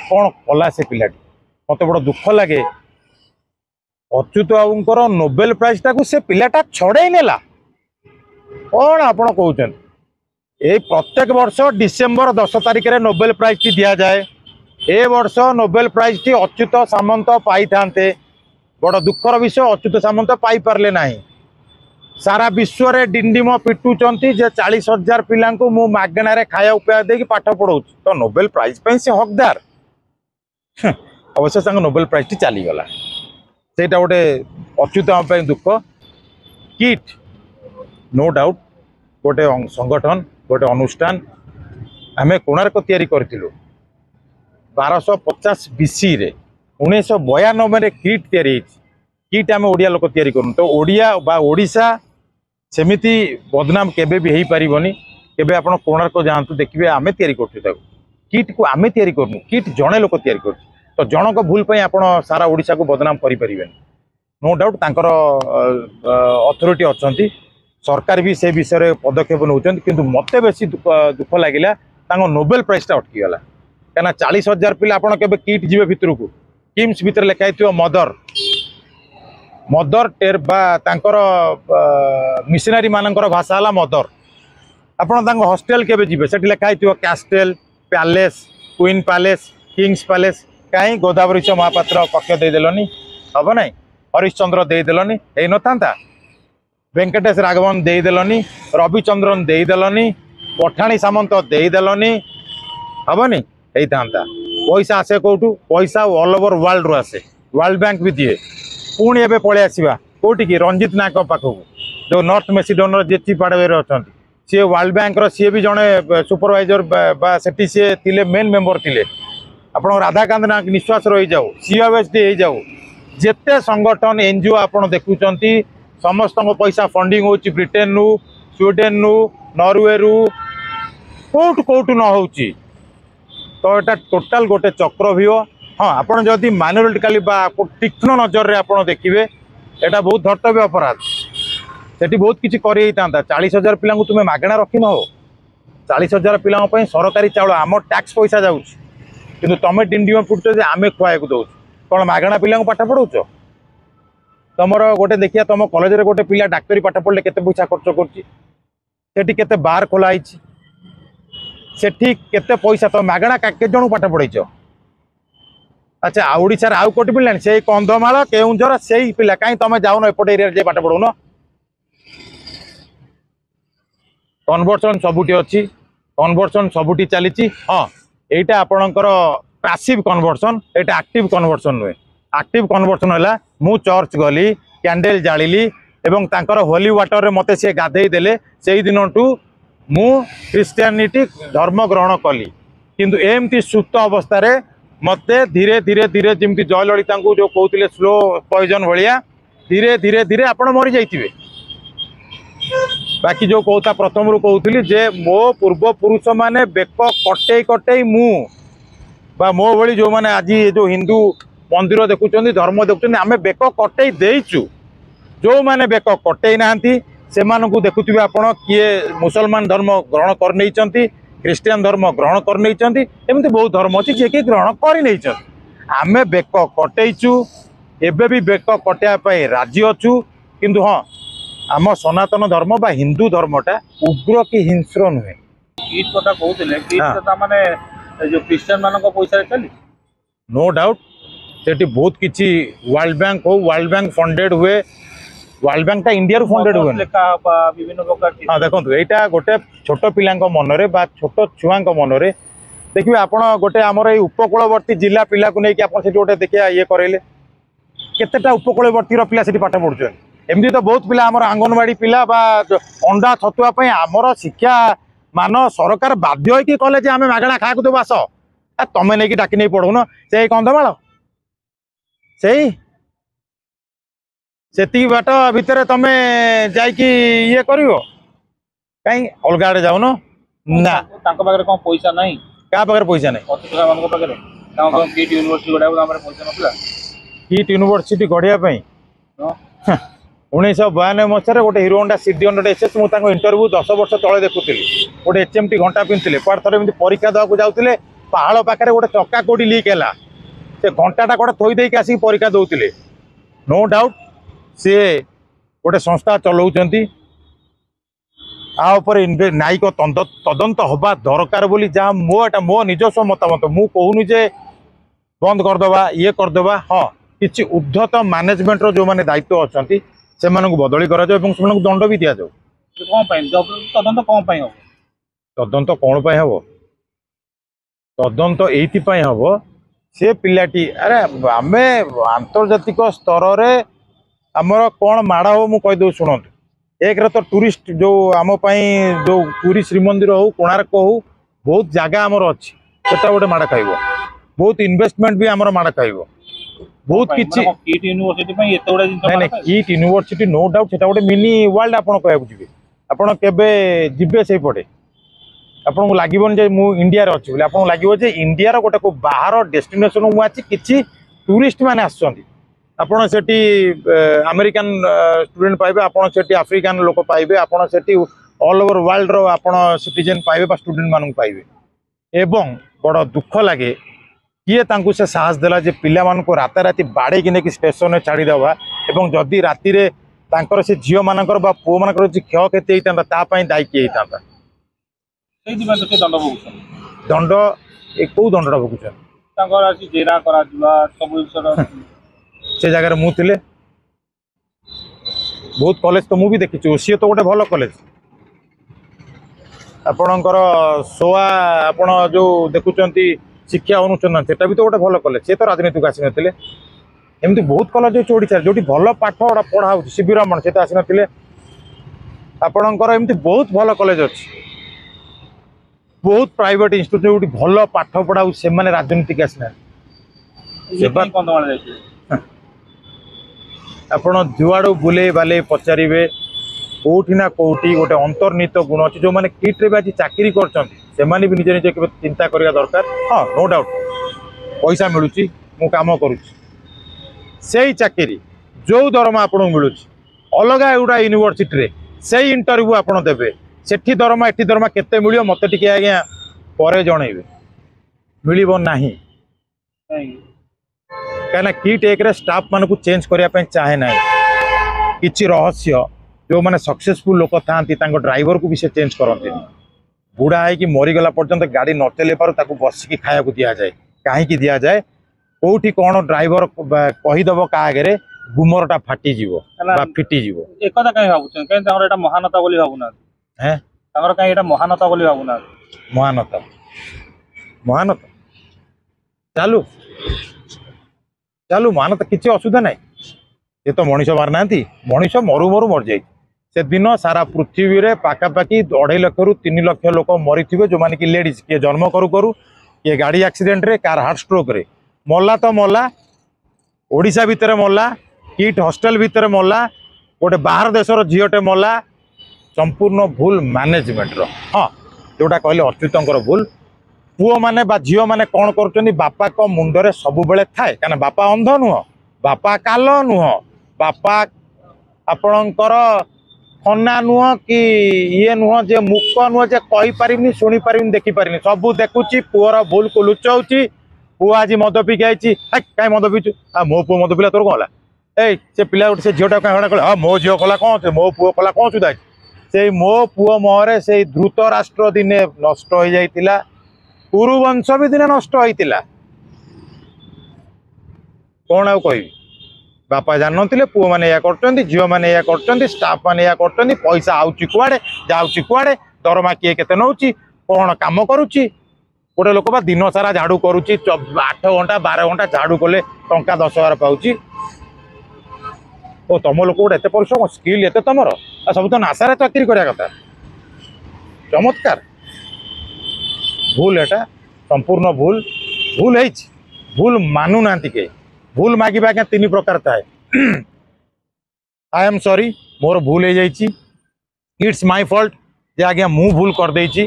कौन कला से पिलाटी मत बड़ दुख लगे अच्युत बाबूंकर नोबेल प्राइज टाक से पिलाटा छड़े नेला कौन आपण कहते ये प्रत्येक वर्ष डिसेम्बर 10 तारिख में नोबेल प्राइज टी दि जाए ए वर्ष नोबेल प्राइज टी अच्युत सामंत पाई था बड़ दुखर विषय अच्युत सामंत पाई पारले नहीं सारा विश्व रे डिंडिम पिटुंट जे 40,000 पिला मु मागणार खाया उपाय देकी पाठ पढ़ाऊँ तो नोबेल प्राइज पे से हकदार अवश्य नोबेल प्राइज टी चलीगला से गोटे अच्युत दुख किट नो डाउट गोटे संगठन गोटे अनुष्ठान आम कोणार्क तैयारी करूँ 1250 BC रे 1992 किट तैयारी किट आम ओडिया लोक तैयारी करूँ तो ओडिया बा ओडिशा सेमिति बदनाम केबे भी हो पारिबनी केबे आपण कोणार्क जातु देखिए आम तैयारी करूँ किट को आम तैयारी करूँ किट जड़े लोक तैयारी कर तो जनक भूल पर आप सारा ओडिशा को बदनाम करें नो डाउट तांकर अथॉरिटी अच्छा सरकार भी से विषय में पदक्षेप नौकरी किंतु मत बेसी दुख लगिला नोबेल प्राइज टा अटकीगला कहीं 40,000 पिला आपड़ के किट जी भितर को किम्स भितर लिखाई मदर मदर टेर बा तांकर मिशनरी मानकर भाषा है मदर आपड़ हॉस्टेल के जी से लिखाई castle palace queen palace kings palace कहीं गोदावरी महापात्र कक्ष देदेलनी हम ना हरिश्चंद्र देदेलनी यही न था वेंकटेश राघवन देदेलनी रविचंद्रन देदेलनी पठाणी सामंत देदेलनी हमनी यही था पैसा आसे कौटू पैसा ऑल ओवर वर्ल्ड रू आसे वर्ल्ड बैंक भी दिए पुणी एवं पलि आसवा कौटी की रंजित नायक पाखक जो नॉर्थ मेसिडोन जी चीफ हार्डवेयर अच्छा सी वर्ल्ड बैंक सी भी जड़े सुपरवाइजर से सी थे मेन मेंबर थे आप राधाकांत नायक निश्वास रही जाऊ COSD हो जाऊ जिते संगठन NGO आप देखुं समस्त पैसा फंडिंग हो ब्रिटेन रू स्वीडेन रू नॉर्वे रू कौट कौट न हो तो यहाँ टोटाल गोटे चक्रव्यूह हाँ आपड़ जदि माइनोरिटी तीक्ष्ण नजर में आप देखिए यहाँ बहुत धर्तव्य अपराध सेठी बहुत किसी कर 40,000 पिला तुम्हें मागणा रखी न हो 40,000 पिला सरकारी चाउल आम टैक्स पैसा जाऊँ कि तुम डिंडिम फुटुच आम खुआ दौर कौन मागणा पिला पाठ पढ़ाऊच तुम गोटे देखिए तुम कॉलेज रे गोटे पिला डाक्तरी पाठ पढ़ले केते पैसा खर्च कर बार खोलाई सेठी केते पैसा तो मागणा के जन पाठ पढ़ेच अच्छा ओडिशा आउ कोटी पिला से कंधमाल केउंझर से पिला कहीं तुम जाऊन एपट एरिया पाठ पढ़ाऊन कन्वर्सन सबुटी अच्छी कन्वर्सन सबुटी चली हाँ यहाँ आपणकर पैसिव कन्वर्सन यहाँ एक्टिव कन्वर्सन नुहे एक्टिव कन्वर्सन है मु चर्च गली कैंडल जाली एवं तांकर होली वाटर मत सी गाधे देले से दिन टू मु क्रिश्चियनिटी धर्म ग्रहण कली किंतु एमती सुप्त अवस्था रे मते धीरे धीरे धीरे जमी जयललिता जो कहते स्लो पॉइजन भाया धीरे धीरे धीरे आप मरी जाइए बाकी जो कहता प्रथम रू कहती जे मो पूर्व पुरुष माने बेक कटे कटे मु बा मो भली जो माने आज जो हिंदू मंदिर देखुं धर्म देखुं आम बेक कटे देचु जो माने बेक कटे ना से देखुवे आपण किए मुसलमान धर्म ग्रहण कर क्रिश्चियन धर्म ग्रहण कर एमती बहुत धर्म अच्छी जी कि ग्रहण कर आम बेक कटेचु एबे भी बेक कटाई राजी अच्छु किंतु हाँ आम सनातन धर्म बा हिंदू धर्मटा उग्र कि हिंस्र नुहे किट कथा कहते किट माने जो क्रिश्चियन मानक पैसा चली नो डाउट सेठी बहुत किछि वर्ल्ड बैंक हो वर्ल्ड बैंक फंडेड हुए वर्ल्ड बैंक इंडिया रू फंडेड हुए विभिन्न प्रकार हाँ देखो यहाँ गोटे छोट पिला मनरे बा छोट छुआ मनरे देखिए आप गोटे आमर ये उपकूलवर्ती जिला पिला को लेकिन आप गोटे देखिए ये करेले केतेटा उपकूलवर्ती पिला से पाठ पढ़ुं एमती तो बहुत पिला आमर आंगनवाड़ी पिला बा अंडा छतुआ आमर शिक्षा मान सरकार बाध्य कि कले जे आम मागणा खाया देव आस तुम नहीं डाकी नहीं पढ़ौन से कंधमाल से बाट भितर तुम ये कर कहीं अलग आड़े जाऊन ना कौन पैसा नहीं क्या पाखे पैसा नहीं किट यूनिवर्सिटी गढ़िया 1992 मसीह गोटे हिरो होंडा CD100 SS मुझे इंटरव्यू 10 वर्ष तले देखुली गोटे HMT घंटा पिंधे पार थर परीक्षा देवाक जाते पहाड़ पाखे गोटे चक्का कोटी लीक है से घंटाटा कौटे थोई देके आसिक परीक्षा दौले नो डाउट सी गोटे संस्था चलाउछंती न्यायिक तदंत हवा दरकार बोली जहाँ मो निजस्व मतामत मु कहूनी जे बंद करदे ये करदे हाँ किसी उद्धत मैनेजमेंट जो मैंने दायित्व अच्छा से बदली करा दंड भी दि जाऊ तदंत कौन हम तदंत कौन हम तदंत ये हम से पिलाटी अरे आम आंतर्जातिक स्तर में आमर कौन माड़ हो मुझे कहीदे शुणु एक तो टूरिस्ट जो आम जो पुरी श्रीमंदिर हो कोणार्क हो बहुत जगह आमर अच्छी से गोटे माड़ खाइब बहुत इन्वेस्टमेंट भी आमर माड़ खाइब बहुत किसी किट यूनिवर्सिटी नो डाउट से गोटे मिनी वर्ल्ड आप जी आपड़ के से पटे आपन को लगभग जे मु इंडिया रे अछि बोले आपन लागो जे इंडिया रो गोटे को बाहर डेस्टिनेशन मु आछि किछि टूरिस्ट माने आछंती आपन सेठी अमेरिकन स्टूडेंट पाइबे आपन सेठी अफ्रीकन लोक पाइबे आपन सेठी ऑल ओवर वर्ल्ड रो आपन सिटीजन पाइबे बा स्टूडेंट मानन पाइबे एवं बड़ दुख लागे किए तांकु से साहस देला जे पिला मान को राता राती बाड़े कि नेकी स्टेशन में छाड़ी दवा एवं जदी राती रे तांकर से झियो मानकर बा पो मानकर जे क्षय क्षति हेइतांता ता पई दायी कि हेइतांता दंड कौ दंड भोगुन से जगह मुझे बहुत कॉलेज तो मुझे देखी ओसीए तो गोटे भल कॉलेज आपणकर सोआ आपण जो देखुंत शिक्षा अनुसंधान से भी तो गोटे भल कॉलेज सी तो राजनीति को आसी नथिले एमती बहुत कॉलेज अच्छे ओडिशा जो भल पाठ पढ़ा हो शिविर रमण से तो आसी नथिले आपणकर एमती बहुत भल कॉलेज अच्छी बहुत प्राइवेट इंस्टीट्यूट भल पाठ पढ़ा से माने राजनीति आसना आपण जुआड़ बुले बाले पचारे कौटी ना कौटी गोटे अंतर्निहित गुण अच्छी जो मैंने किट्रे भी आज चाकरी कर भी निजे निजे चिंता करने दरकार हाँ नो डाउट पैसा मिलूँ मु काम करुँच चाकरी जो दरमा आपको मिलूँ अलग गुड़ा यूनिवर्सिटी से इंटरव्यू आप देवे सेठी दरमा एठी दरमा केते मिलियो मते टिके आज्ञा परे जणैबे मिलिबो नाही कहना किट एक रे स्टाफ मान को चेंज करिया पे चाहे ना किछि रहस्य जो माने सक्सेसफुल लोक थांती तांको ड्राइवर को भी से चेंज करते बुढ़ा है कि मरीगला पर्यंत गाड़ी न चले पार ताको बसिकी खाया को दिया जाए कहीं दिया जाए कोठी कौन ड्राइवर कहीदेव का आगे गुमरटा फाटी जीवो बा फिटी जीवो एकदा कहीं भाबुछन कहीं तांगर एटा महानता बोली भाबुना हैं तांगर कहीं एटा महानता बोली भाबुना महानता महानता चालू चालू महानता किसी असुविधा ना ये तो मनीष मार ना मनीष मरु मरु मर जाए से दिन सारा पृथ्वी रे पाखापाखि 2.5 लाख रु 3 लाख लोक मरी थे जो माने कि लेडीज किए जन्म करू करू किए गाड़ी एक्सीडेंट रे कार हार्ट स्ट्रोक रे मल्ला तो मल्ला ओडिशा भितर मल्ला किट हॉस्टल भितर मल्ला गोटे बाहर देशर झीटे मल्ला संपूर्ण भूल मैनेजमेंट रो हाँ जोटा कहले अच्युतंकर भूल पुओ माने बा झीओ माने कौन कर बापा को मुंडरे सब बेले थाए क्या बापा अंध नुह बापा काल नुह बापा आपणकर फना नुह कि ये नुह जे मुख नुह जे कही पारिनी शुणी पारिनी देखी पारिनी सब देखुची पुअर भूल को लुचाऊची पु आज मद पीकी आई कहीं मद पीचु मो पु मद पिला तोर कौन है से पिला गोटे से झीटा कहीं कह मो झील कला कौन मो पुओ कला कौन सुधा से मो पुओ मुहरे से द्रुत राष्ट्र दिने नष्ट हो जाइतिला कुरुवंश भी दिने नष्ट होइतिला कौन आउ कहि बापा जान नथिले पुओ माने या करचंदी झीओ माने या करचंदी स्टाफ माने या करचंदी पैसा आउची कुआडे जाउची कुआडे दरमा किए केते नउची कोन काम करूची गोटे लोक बा दिन सारा झाड़ू करुची 8 घंटा 12 घंटा झाड़ू कले टंका 10,000 पाउची ओ तुम लोक गोटे एत परिश्रम स्किल एत तुमर सब तो नासा चाकरी करिया कथा चमत्कार भूल एटा संपूर्ण भूल भूल है भूल मानु ना के भूल मागिबा क्या 3 प्रकार थाए आई एम सॉरी मोर भूल हो जाइए इट्स माय फॉल्ट जे आज्ञा मु भूल कर देइछि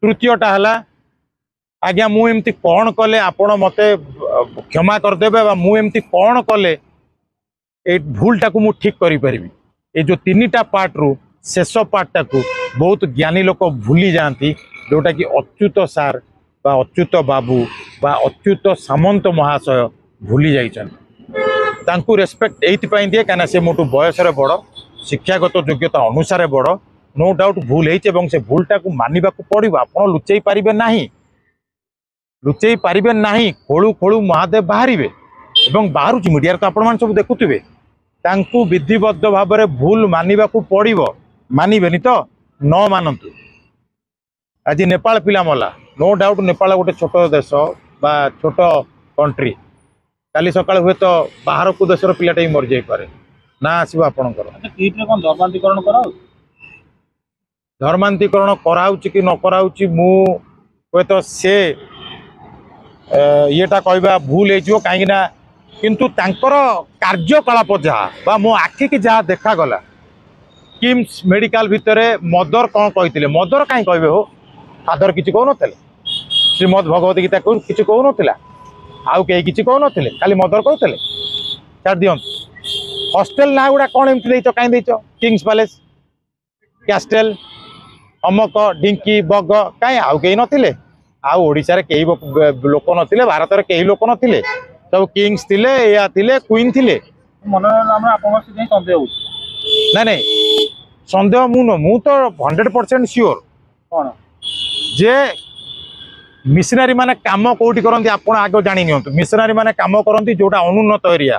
तृतीयटा हला आज्ञा मु एमती कौन कले आपण मते क्षमा करदेबे बा मु एमती कौन कले ए भूलटा को मु ठीक करि परिबी ए जो 3टा पार्ट रु शेष पार्टटा को बहुत ज्ञानी लोक भूली जाती जोटा कि अच्युत सार बा अच्युत बाबू बा अच्युत सामंत महाशय भूली जाइछन तांकु रेस्पेक्ट एइथिपाई दिए काना से मोटू बयस रे बड़ शिक्षागत योग्यता अनुसार बड़ नो डाउट भूल होइछ एवं से भूलटा को मानिबा को पड़िबो आपण लुचेई पारिबे नाही खोलू खोलू महादेव बाहरिबे एवं बाहरुच मीडिया तो आपण मान सब देखुथिबे तांकु विधिबद्ध भाव में भूल मानिबा को पड़िबो मानिबेनी तो न मानतु आज नेपाल पिला मला नो डाउट नेपाल गोटे छोट देश बा छोट कंट्री काली सकाळ हुए तो बाहर को देशर पिलाटा मर जाई पारे ना आसीबो आपणकर किट रे कोन धर्मांतरीकरण कराउ धर्मांतरीकरण कराउची कि न कराउची मु हुए तो से येटा कहबा भूल हो कहीं किंतु तांकर कार्यकलाप जहाँ बा मो आखि की जहाँ देखा गला किम्स मेडिकल भितर मदर कौन कहते मदर कहीं कहे हो फादर किसी कहून श्रीमद भगवत गीता किसी कहून आउ कहीं किसी कहून खाली मदर कहते छाड़ दियंतु हॉस्टेल ना गुड़ा कौन एमती कहीं देच किंग्स पैलेस कैस्टेल अमक ढिंकी बग कहीं आउ कहीं नथिले आउ ओडिशा रे कई लोक नथिले भारत रे कई लोक नथिले सब किंग्स थिले या थिले क्वीन थिले मन हमरा आपन से संदेह हो ना नहीं संदेह मु तो 100% श्योर कोन जे मिशनरी माने काम कोठी करंती आपण आगो जानि नियंतु मिशनरी माने काम करंती जोटा अनुन्नत एरिया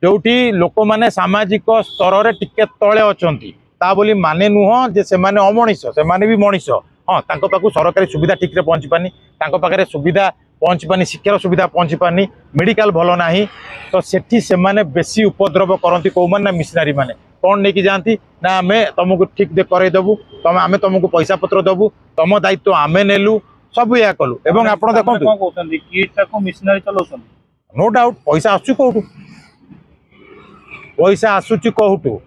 जोठी लोक माने सामाजिक स्तर रे टिके तळे अछंती ता बोली माने नुह जे से माने अमनिष से माने भी मनिष हाँ तांको पाखु सरकारी सुविधा ठीक रे पहुंची पानी तांको पाखरे सुविधा पहुंची पानी शिक्षार सुविधा पहुंची पानी मेडिकल भलो नाही तो सेठी से माने बेसी उपद्रव करंती को माने मिशनरी माने कौन लेके जाती ना आमे तुमको ठीक दे करे देबू तमे आमे तुमको पैसा पत्र देबू तुम दायित्व आमे नेलु सब या कलु एवं आपण देखंतु कोन कहउछन किट को मिशनरी चलोछन नो डाउट पैसा आसु कोठू पैसा आसुची कोठू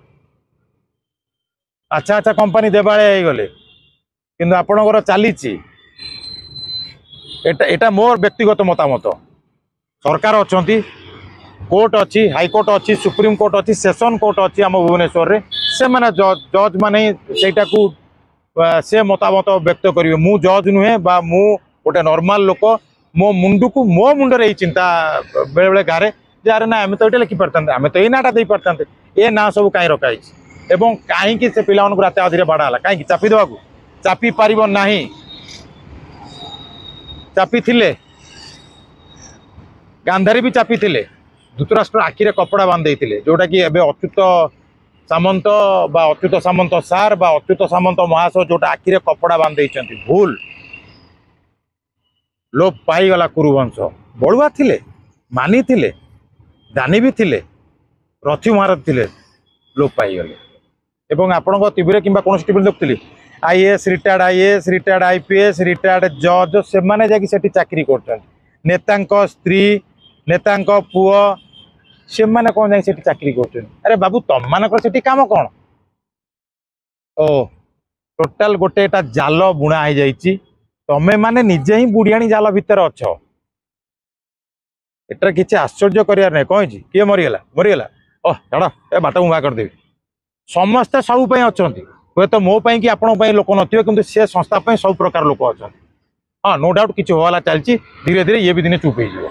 अच्छा अच्छा कंपनी देबाळे आइ गले किंतु आपणकर चली एटा मोर व्यक्तिगत मतामत सरकार अच्छा कोर्ट अच्छी हाईकोर्ट अच्छी सुप्रीम कोर्ट अच्छी सेशन कोर्ट अच्छी आम भुवनेश्वर रे से माने जज माने सेटा को से मतामत व्यक्त करेंगे मु जज नुहे बा मु गोटे नॉर्मल लोक मो मुंडू को मो मुंडे चिंता बेले बेले गारे यार ना आम तो ये लिखि पारते आम तो ये नाटा दे पारते ए ना सब कहीं रखाई एवं कहीं से पिला रात अधीरे बाड़ा कहीं चापी देवा चापी पारिब नाही चापी थिले गांधारी भी चापी थिले धृतराष्ट्र आखिरे कपड़ा बांधे जोटा कि एबे अच्युत सामंत बा अच्युत सामंत सार बा अच्युत सामंत महाशय जोटा आखिरे कपड़ा बांधे भूल लोप पाईगला कुरुवंश बड़ुआ थिले मानी थिले दानी भी थिले रथी महाराज थिले लोप पाईगले एवं आपण टीवी कि कौन टीवी देखुली IAS retired IAS retired IPS retired जज से माने जाकि सेठी चाकरी करछन नेतांक स्त्री नेतांक पुओ से माने कौन जाकि सेठी चाकरी करछन अरे बाबू तम मानकर सेठी काम कौन ओ टोटाल गोटे एटा जाल बुणा हो जाइछि तमे माने निजे ही बुढ़ियाणी जाल भितर अछ एटार किछि आश्चर्य करियार नै कहि किए मरीगला ओ छाड़ ए बाट मुहा करदेवी समस्ते सब अच्छा हे तो मो कि आपण लोक नथिबे किंतु से संस्था सब प्रकार लोक अच्छा हाँ नो डाउट किसी होगा चलती धीरे धीरे ये भी दिन चुप हो।